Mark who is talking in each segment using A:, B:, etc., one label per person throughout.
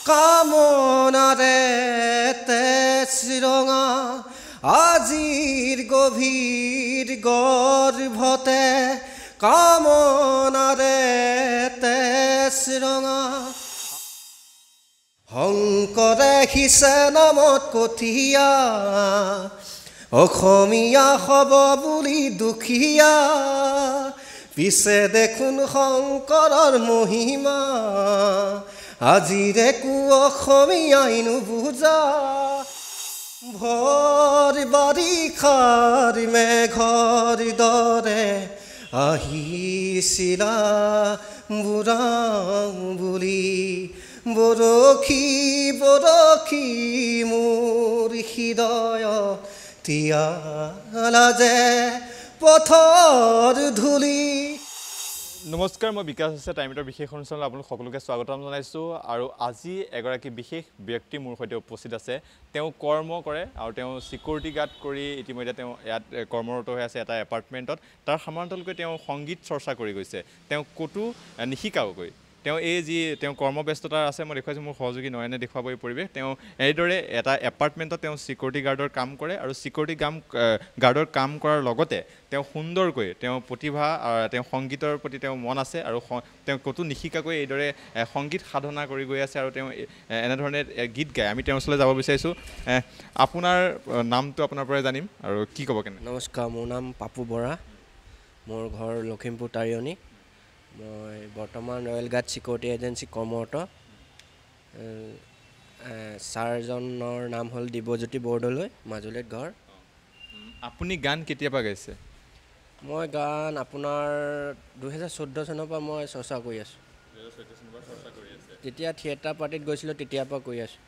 A: কামনাৰে তেজৰঙা আজিৰ গভীৰ গৰ্ভতে কামনাৰে তেজৰঙা শংকৰে সিঁচে নামত কঠীয়া অসমীয়া হ'ব বুলি দুখীয়া পিছে দেখোন শংকৰৰ মহিমা আজিৰে কো অসমীয়াই নুবুজা ভৰ বাৰিষাৰ মেঘৰ দৰে আহিছিলা বুঢ়াং বুলি বৰশী বৰশী মোৰ হৃদয় তিয়ালা যে পথৰ ধূলি
B: নমস্কাৰ মই বিকাশ আছে টাইমটাৰ বিশেষ অনুষ্ঠানত আপোনালোক সকলোকে স্বাগতম জনাইছোঁ আৰু আজি এগৰাকী বিশেষ ব্যক্তি মোৰ সৈতে উপস্থিত আছে তেওঁ কৰ্ম কৰে আৰু তেওঁ সিকিউৰিটি গাৰ্ড কৰি ইতিমধ্যে তেওঁ ইয়াত কৰ্মৰত হৈ আছে এটা এপাৰ্টমেণ্টত তাৰ সমান্তৰালকৈ তেওঁ সংগীত চৰ্চা কৰি গৈছে তেওঁ ক'তো নিশিকাওকৈ তেওঁ এই যি তেওঁ কৰ্মব্যস্ততা আছে মই দেখুৱাইছোঁ মোৰ সহযোগী নয়নে দেখুৱাব এই পৰিৱেশ তেওঁ এইদৰে এটা এপাৰ্টমেণ্টত তেওঁ সিকিউৰিটি গাৰ্ডৰ কাম কৰে আৰু সিকিউৰিটি গাৰ্ডৰ কাম কৰাৰ লগতে তেওঁ সুন্দৰকৈ তেওঁ প্ৰতিভা তেওঁ সংগীতৰ প্ৰতি তেওঁ মন আছে আৰু তেওঁ ক'তো নিশিকাকৈ এইদৰে সংগীত সাধনা কৰি গৈ আছে আৰু তেওঁ এনেধৰণে গীত গায় আমি তেওঁৰ ওচৰলৈ যাব বিচাৰিছোঁ আপোনাৰ নামটো আপোনাৰ পৰাই জানিম আৰু কি ক'ব কেনে
A: নমস্কাৰ মোৰ নাম পাপু বৰা মোৰ ঘৰ লখিমপুৰ তাৰিয়নী মই বৰ্তমান ৰয়েল গাৰ্ড সিকিউৰিটি এজেঞ্চি কৰ্মৰত ছাৰজনৰ নাম হ'ল দিব্যজ্যোতি বৰদলৈ মাজুলীত ঘৰ
B: আপুনি গান কেতিয়াবা গাইছে
A: মই গান আপোনাৰ 2014 চনৰ পৰা মই চৰ্চা কৰি আছোঁ তেতিয়া থিয়েটাৰ পাৰ্টিত গৈছিলোঁ তেতিয়াৰ পৰা কৰি আছোঁ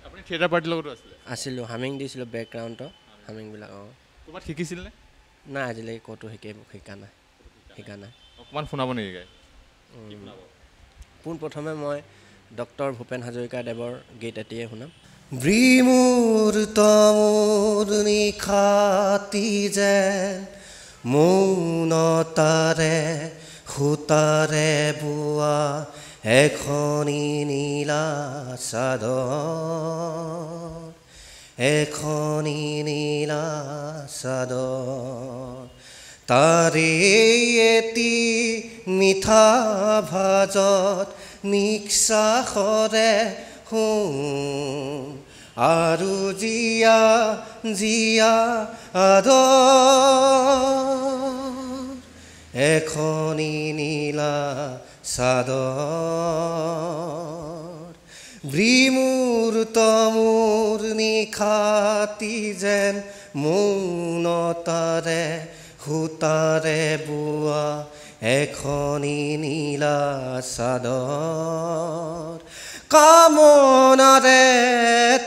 B: আপুনি থিয়েটাৰ পাৰ্টিৰ লগতো
A: আছিলোঁ হামিং দিছিলোঁ বেকগ্ৰাউণ্ডৰ হামিংবিলাক
B: ক'ৰবাত শিকিছিলনে
A: নাই আজিলৈকে ক'তো শিকা নাই
B: অকণমান শুনাব নেকি গাই
A: পোনপ্ৰথমে মই ডক্টৰ ভূপেন হাজৰিকাদেৱৰ গীত এটিয়ে শুনাম ব্ৰিমূৰ্ত মোৰ নিশাতি যেন মৌনতাৰে সূতাৰে বোৱা এখনি নীলা চাদৰ এখনি নীলা চাদৰ তাৰে এটি মিঠা ভাজত নিশ্বাসৰে শুন আৰু জীয়া জীয়া আদৰ এখনি নীলা চাদৰ ব্ৰিমূৰ্ত মোৰ নিশাতি যেন মৌনতাৰে সূতাৰে বোৱা এখনি নীলা চাদৰ কামনাৰে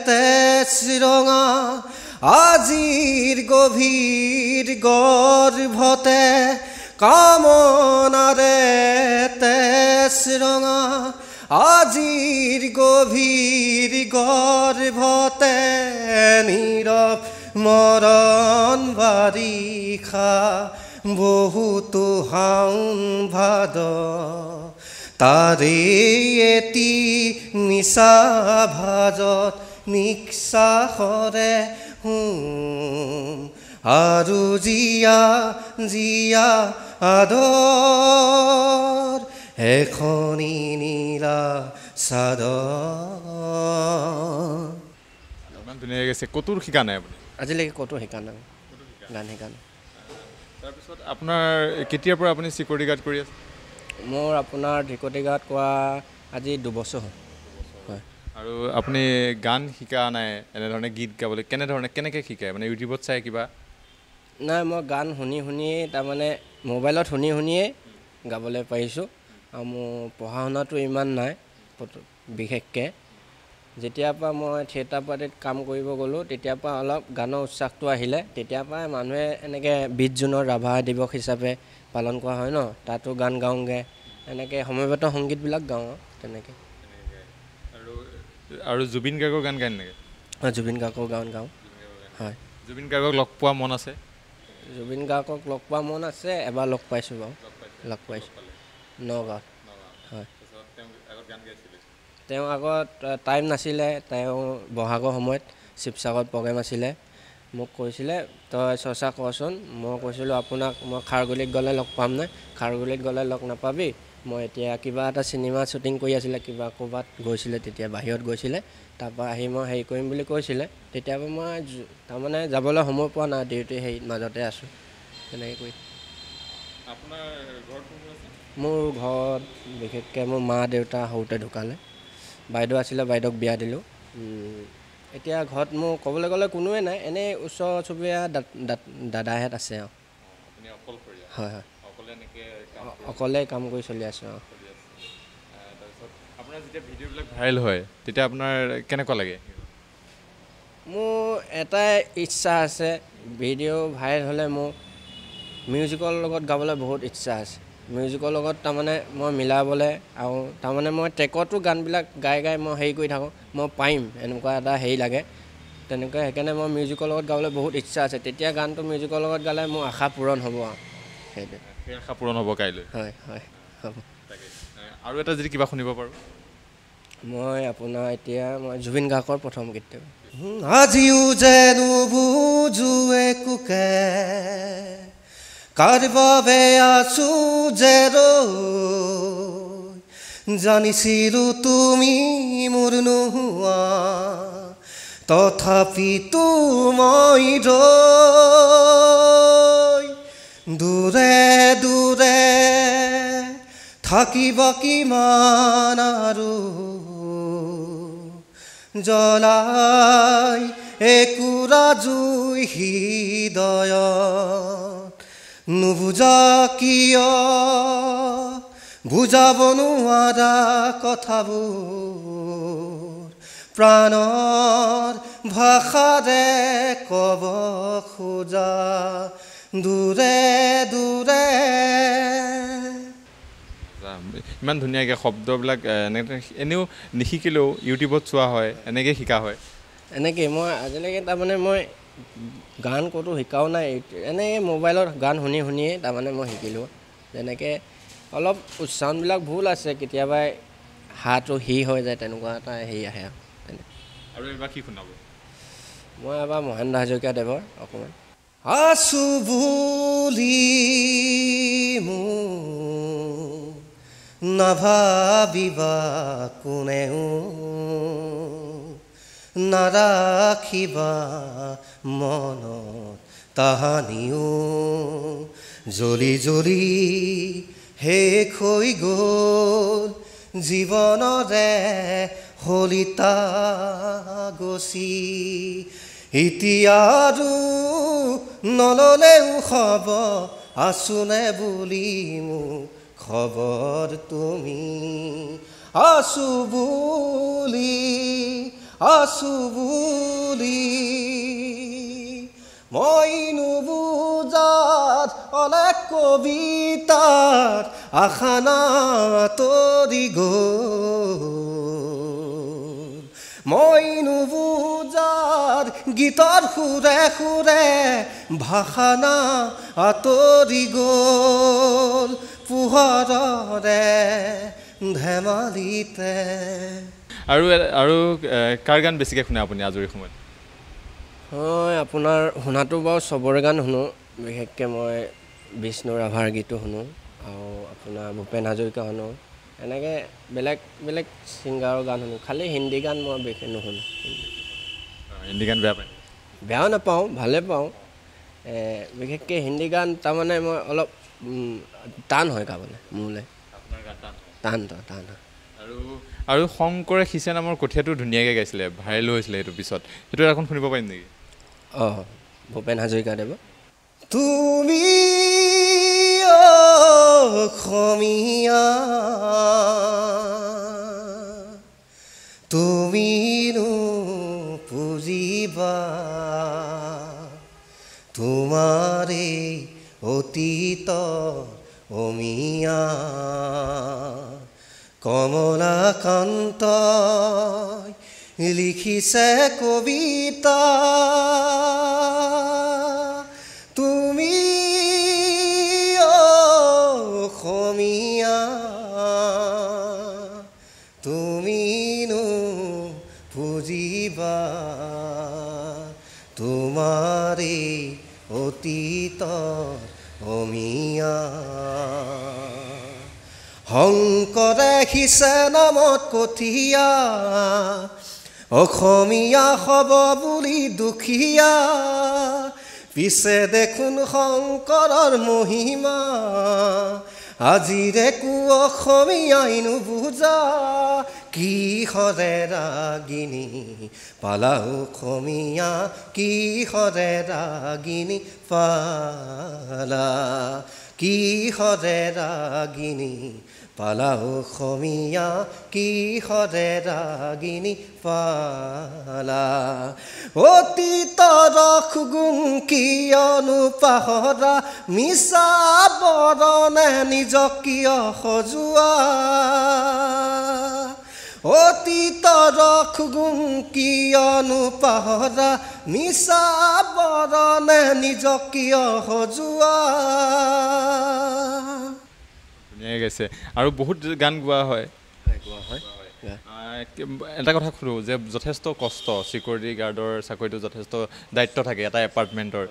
A: তেজৰঙা আজিৰ গভীৰ গৰ্ভতে কামনাৰে তেজৰঙা আজিৰ গভীৰ গৰ্ভতে নীৰৱ মৰণ বাৰিষা বহুতো শাওন ভাদ তাৰে এটি নিচা ভাজত নিশ্বাসৰে শুন আৰু জীয়া জীয়া আদৰ এখনি নীলা চাদৰ
B: ইমান ধুনীয়াকৈ গৈছে ক'তো শিকা নাই আপুনি
A: আজিলৈকে ক'তো শিকা নাই গান শিকা নাই
B: তাৰপিছত আপোনাৰ কেতিয়াৰ পৰা আপুনি সিকিউৰিটি গাৰ্ড কৰি আছে
A: মোৰ আপোনাৰ সিকিউৰিটি গাৰ্ড কৰা আজি 2 বছৰ হ'ল হয়
B: আৰু আপুনি গান শিকা নাই এনেধৰণে গীত গাবলৈ কেনেকৈ শিকায় মানে ইউটিউবত চাই কিবা
A: নাই মই গান শুনিয়ে তাৰমানে মোবাইলত শুনিয়ে গাবলৈ পাৰিছোঁ আৰু মোৰ পঢ়া শুনাটো ইমান নাই বিশেষকৈ যেতিয়াৰ পৰা মই থিয়েটাৰ পাৰ্টিত কাম কৰিব গ'লোঁ তেতিয়াৰ পৰা অলপ গানৰ উৎসাহটো আহিলে তেতিয়াৰ পৰাই মানুহে এনেকৈ 20 জুনৰ ৰাভা দিৱস হিচাপে পালন কৰা হয় ন তাতো গান গাওঁগৈ এনেকৈ সমবেত সংগীতবিলাক গাওঁ তেনেকৈ
B: আৰু জুবিন গাৰ্গৰ গান গায় নেকি
A: হয় জুবিন গাৰ্গৰ গান গাওঁ হয়
B: জুবিন গাৰ্গক লগ পোৱা মন আছে
A: জুবিন গাৰ্গক লগ পোৱা মন আছে এবাৰ লগ পাইছোঁ বাৰু লগ পাইছোঁ নগাঁৱত হয় তেওঁ আগত টাইম নাছিলে, তেওঁ বহাগৰ সময়ত শিৱসাগৰত প্ৰগ্ৰেম আছিলে, মোক কৈছিলে তই চৰ্চা কৰচোন। মই কৈছিলোঁ আপোনাক মই খাৰগুলিত গ'লে লগ পামনে? খাৰগুলিত গ'লে লগ নাপাবি, মই এতিয়া কিবা এটা চিনেমা শ্বুটিং কৰি আছিলে, কিবা ক'ৰবাত গৈছিলে, তেতিয়া বাহিৰত গৈছিলে, তাৰপৰা আহি মই হেৰি কৰিম বুলি কৈছিলে। তেতিয়াৰ পৰা মই তাৰমানে যাবলৈ সময় পোৱা নাই, ডিউটি হেৰি মাজতে আছোঁ তেনেকৈ কৰি। মোৰ ঘৰত বিশেষকৈ মোৰ মা দেউতা সৰুতে ঢুকালে, বাইদেউ আছিলে, বাইদেউক বিয়া দিলোঁ। এতিয়া ঘৰত মোৰ ক'বলৈ গ'লে কোনোৱে নাই, এনেই ওচৰ চুবুৰীয়া দাদাহেঁত আছে আৰু। হয় হয়, অকলে কাম কৰি চলি আছোঁ আৰু।
B: আপোনাৰ যেতিয়া ভিডিঅ'বিলাক ভাইৰেল হয় তেতিয়া আপোনাৰ কেনেকুৱা লাগে?
A: মোৰ এটাই ইচ্ছা আছে, ভিডিঅ' ভাইৰেল হ'লে মোৰ মিউজিকৰ লগত গাবলৈ বহুত ইচ্ছা আছে। মিউজিকৰ লগত তাৰমানে মই মিলাবলৈ আৰু তাৰমানে মই ট্ৰেকতো গানবিলাক গাই মই হেৰি কৰি থাকোঁ, মই পাৰিম এনেকুৱা এটা হেৰি লাগে তেনেকৈ। সেইকাৰণে মই মিউজিকৰ লগত গাবলৈ বহুত ইচ্ছা আছে। তেতিয়া গানটো মিউজিকৰ লগত গালে মোৰ আশা পূৰণ হ'ব আৰু সেইটোৱে।
B: সেই আশা পূৰণ হ'ব কাইলৈ?
A: হয় হয় হ'ব।
B: আৰু এটা যদি কিবা শুনিব পাৰোঁ?
A: মই আপোনাৰ এতিয়া মই জুবিন গাৰ্গৰ প্ৰথম গীতটো।
C: আজিও যে নুবুজো একোকে, কাৰ বাবে আছো যে জানিছিলো তুমি মোৰ নোহোৱা, তথাপিতো মই দূৰে দূৰে থাকিব কিমান আৰু জ্বলাই একুৰা জুই হৃদয়ত, নুবুজা কিয় বুজাব নোৱাৰা কথাবোৰ, প্ৰাণৰ ভাষাৰে ক'ব খোজা দূৰে দূৰে।
B: ইমান ধুনীয়াকৈ শব্দবিলাক এনেও নিশিকিলেও ইউটিউবত চোৱা হয়, এনেকৈ শিকা হয়? এনেকৈ
A: মই আজিলৈকে তাৰমানে মই গান ক'তো শিকাও নাই, এনেই মোবাইলত গান শুনি শুনিয়ে তাৰমানে মই শিকিলোঁ। যেনেকৈ অলপ উচ্চাৰণবিলাক ভুল আছে, কেতিয়াবা হাঁহটো হৈ যায়, তেনেকুৱা এটা হেৰি আহে
B: আৰু এইবাৰ কি শুনাব?
A: মই এবাৰ মহেন্দ্ৰ হাজৰিকাদেৱৰ অকণমান।
C: আছো বুলি মোৰ নাভাবিবা কোনেও, নাৰাখিবা মনত তাহানিও, জ্বলি জ্বলি শেষ হৈ গ'ল জীৱনৰে হলিতা গছি, এতিয়া আৰু নললেও হ'ব, আছোনে বুলি মোক খবৰ তুমি, আছো বুলি মই নুবুজাত অনেক কবিতাত আশা তৰি গ'ল, মই নুবুজাত গীতৰ সুৰে সুৰে ভাষা আঁতৰি গ'ল, পোহৰৰে ধেমালিতে।
B: আৰু কাৰ গান বেছিকৈ শুনে আপুনি আজৰি সময়ত?
A: হয়, আপোনাৰ শুনাটো বাৰু চবৰে গান শুনো, বিশেষকৈ মই বিষ্ণু ৰাভাৰ গীতো শুনো আৰু আপোনাৰ ভূপেন হাজৰিকা শুনো, এনেকৈ বেলেগ বেলেগ ছিংগাৰৰ গান শুনো। খালি হিন্দী গান মই বিশেষ নুশুনো।
B: হিন্দী গান বেয়া পায়?
A: বেয়াও নাপাওঁ, ভালে পাওঁ। বিশেষকৈ হিন্দী গান তাৰমানে মই অলপ টান হয় গাবলৈ মোলৈ। টান হয়।
B: আৰু শংকৰে সিঁচে নামৰ কঠীয়াটো ধুনীয়াকৈ গাইছিলে, ভাইৰেলো হৈছিলে সেইটো পিছত, সেইটো এখন শুনিব পাৰিম নেকি?
A: অঁ, ভূপেন হাজৰিকাদেৱ।
C: তুমি অসমীয়া, তুমিনো পুজিবা তোমাৰে অতীত অমিয়া, কমলাকান্ত লিখিছে কবিতা, তুমি অসমীয়া, তুমিনো বুজিবা তোমাৰে অতীতৰ অমিয়া শংকৰে সিঁচে নামত কঠীয়া অসমীয়া হ'ব বুলি দুখীয়া পিছে দেখোন শংকৰৰ মহিমা আজিৰে কো অসমীয়াই নুবুজা কিহৰে ৰাগিনী পালা অসমীয়া কিহৰে ৰাগিনী পালা কিহৰে ৰাগিনী পালা অসমীয়া কিহৰে ৰাগিনী পালা অতীতৰ সুগুণ কিয়নো পাহৰা মিছা বৰণে নিজক কিয় সজোৱা অতীতৰ সুগুণ কিয়নো পাহৰা মিছা বৰণে নিজক কিয় সজোৱা
B: ধুনীয়াকৈ গাইছে আৰু বহুত গান গোৱা হয় এটা কথা সোধোঁ যে যথেষ্ট কষ্ট ছিকিউৰিটি গাৰ্ডৰ চাকৰিটো যথেষ্ট দায়িত্ব থাকে এটা এপাৰ্টমেণ্টৰ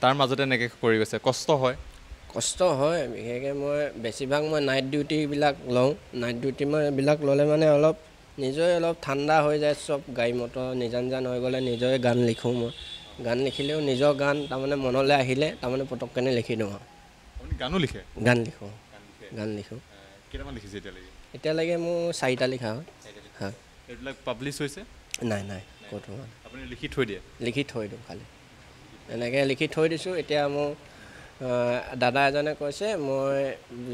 B: তাৰ মাজতে এনেকৈ কৰি গৈছে কষ্ট হয়
A: বিশেষকৈ মই বেছিভাগ মই নাইট ডিউটিবিলাক লওঁ নাইট ডিউটি মই এইবিলাক ল'লে মানে অলপ নিজৰে অলপ ঠাণ্ডা হৈ যায় চব গাড়ী মটৰ নিজান হৈ গ'লে নিজৰে গান লিখোঁ মই গান লিখিলেও নিজৰ গান তাৰমানে মনলৈ আহিলে তাৰমানে পটককেনে লিখি দিওঁ
B: আপুনি গানো লিখে
A: গান লিখোঁ
B: কেইটামান লিখিছে
A: এতিয়ালৈকে মোৰ 4টা লিখা হয়
B: এইবিলাক পাব্লিছ হৈছে
A: নাই ক'তো
B: আপুনি লিখি থৈ দিয়ে
A: লিখি থৈ দিওঁ খালি এনেকৈ লিখি থৈ দিছোঁ এতিয়া মোৰ দাদা এজনে কৈছে মই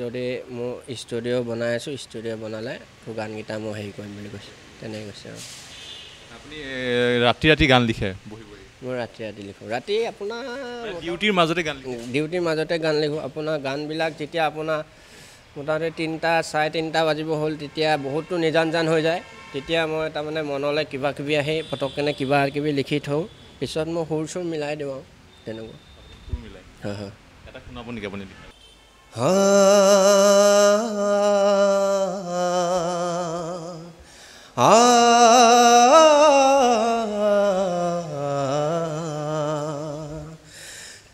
A: যদি মোৰ ষ্টুডিঅ' বনাই আছোঁ ষ্টুডিঅ' বনালে তোৰ গানকেইটা মই হেৰি কৰিম বুলি কৈছে তেনেকৈ কৈছে আৰু
B: আপুনি ৰাতি গান লিখে
A: মই ৰাতি লিখোঁ ৰাতি আপোনাৰ
B: ডিউটিৰ
A: মাজতে গান লিখোঁ আপোনাৰ গানবিলাক যেতিয়া আপোনাৰ মোটামুটি 3টা 3:30 বাজিব হ'ল তেতিয়া বহুতো নিজান হৈ যায় তেতিয়া মই তাৰমানে মনলৈ কিবা কিবি আহি পটককেনে কিবা কিবি লিখি থওঁ পিছত মই সুৰ মিলাই দিওঁ আৰু তেনেকুৱা হয়
B: এটা শুনাব নেকি আপুনি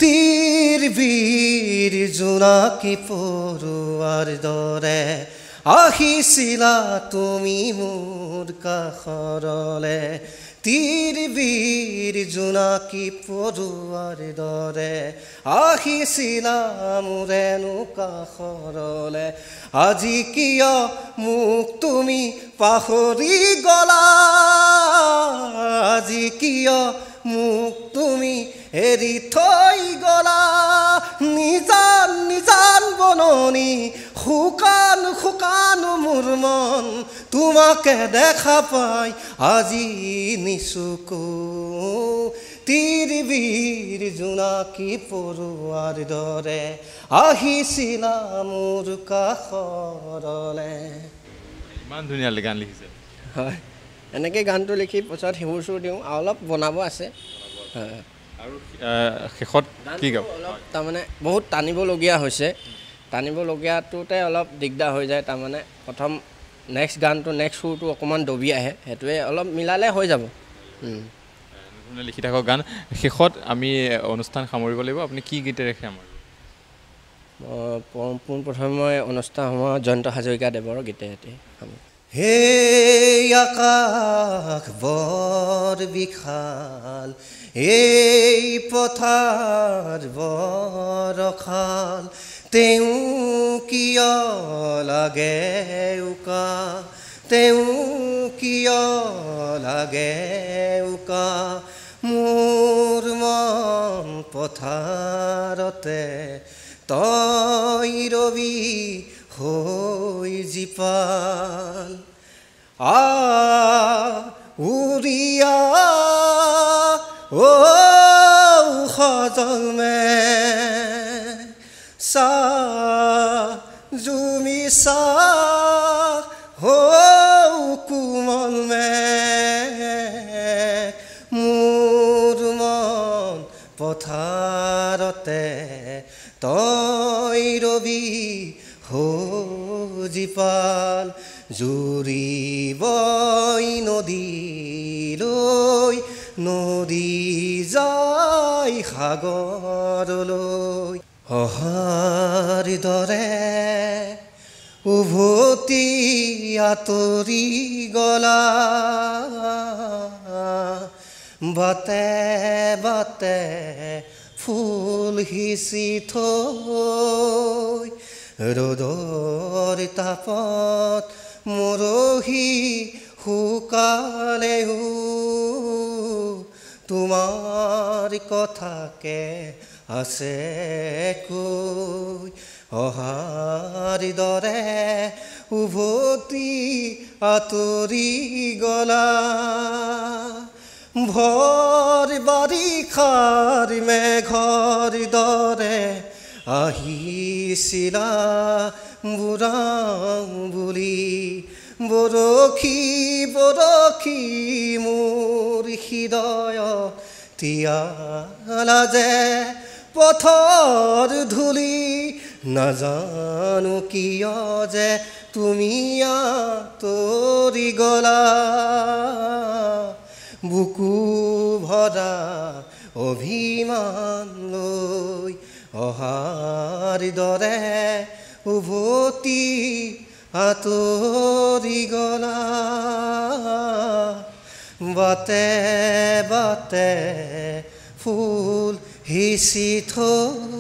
C: তীৰ বীৰ জোনাকী পৰুৱাৰ দৰে আহিছিলা তুমি মোৰ কাষৰলে তীৰ বীৰ জোনাকী পৰুৱাৰ দৰে আহিছিলা মোৰেনো কাষৰলে আজি কিয় মোক তুমি পাহৰি গলা আজি কিয় মোক তুমি এৰি থৈ গলা নিজান বননি শুকান মোৰ মন তোমাকে দেখা পাই আজি নিচুকো তীৰ বীৰ জোনাকী পৰুৱাৰ দৰে আহিছিলা মোৰ কাষৰলে
B: ইমান ধুনীয়া গান লিখিছে
A: হয় এনেকৈ গানটো লিখি পিছত সুৰ দিওঁ আৰু অলপ বনাব আছে হয়
B: আৰু শেষত কি গাব
A: অলপ তাৰমানে বহুত টানিবলগীয়া হৈছে টানিবলগীয়াটোতে অলপ দিগদাৰ হৈ যায় তাৰমানে প্ৰথম নেক্সট গানটো নেক্সট সুৰটো অকণমান দবি আহে সেইটোৱে অলপ মিলালে হৈ যাব
B: লিখি থাকক গান শেষত আমি অনুষ্ঠান সামৰিব লাগিব আপুনি কি গীতেৰে সামৰিব
A: পোনপ্ৰথমে মই অনুষ্ঠান সময়ত জয়ন্ত হাজৰিকাদেৱৰ গীতেৰে
C: হে আকাশ বৰ বিশাল এই পথাৰ বৰ খাল তেওঁ কিয় লাগে উকা তেওঁ কিয় লাগে উকা মোৰ মন পথাৰতে তই ৰবি হৈ জীপাল উৰিয়া সজলমে চা জুমি চা কোমল মে মোৰ মন পথাৰতে তই ৰবি হৈ জীপাল জুৰি বৈ নদীলৈ নদী যায় সাগৰলৈ অহাৰ দৰে উভতি আঁতৰি গলা বাটে বাটে ফুল সিঁচি থৈ ৰ'দৰ তাপত মৰহি শুকালেও তোমাৰ কথাকে আছে কৈ অহাৰ দৰে উভতি আঁতৰি গলা ভৰ বাৰিষাৰ মেঘৰ দৰে আহিছিলা বুঢ়াং বুলি বৰশী বৰশী মোৰ হৃদয় তিয়ালা যে পথৰ ধূলি নাজানো কিয় যে তুমি আঁতৰি গলা বুকু ভৰা অভিমান লৈ অহাৰ দৰে উভতি আঁতৰি গলা বাটে বাটে ফুল সিঁচি থৈ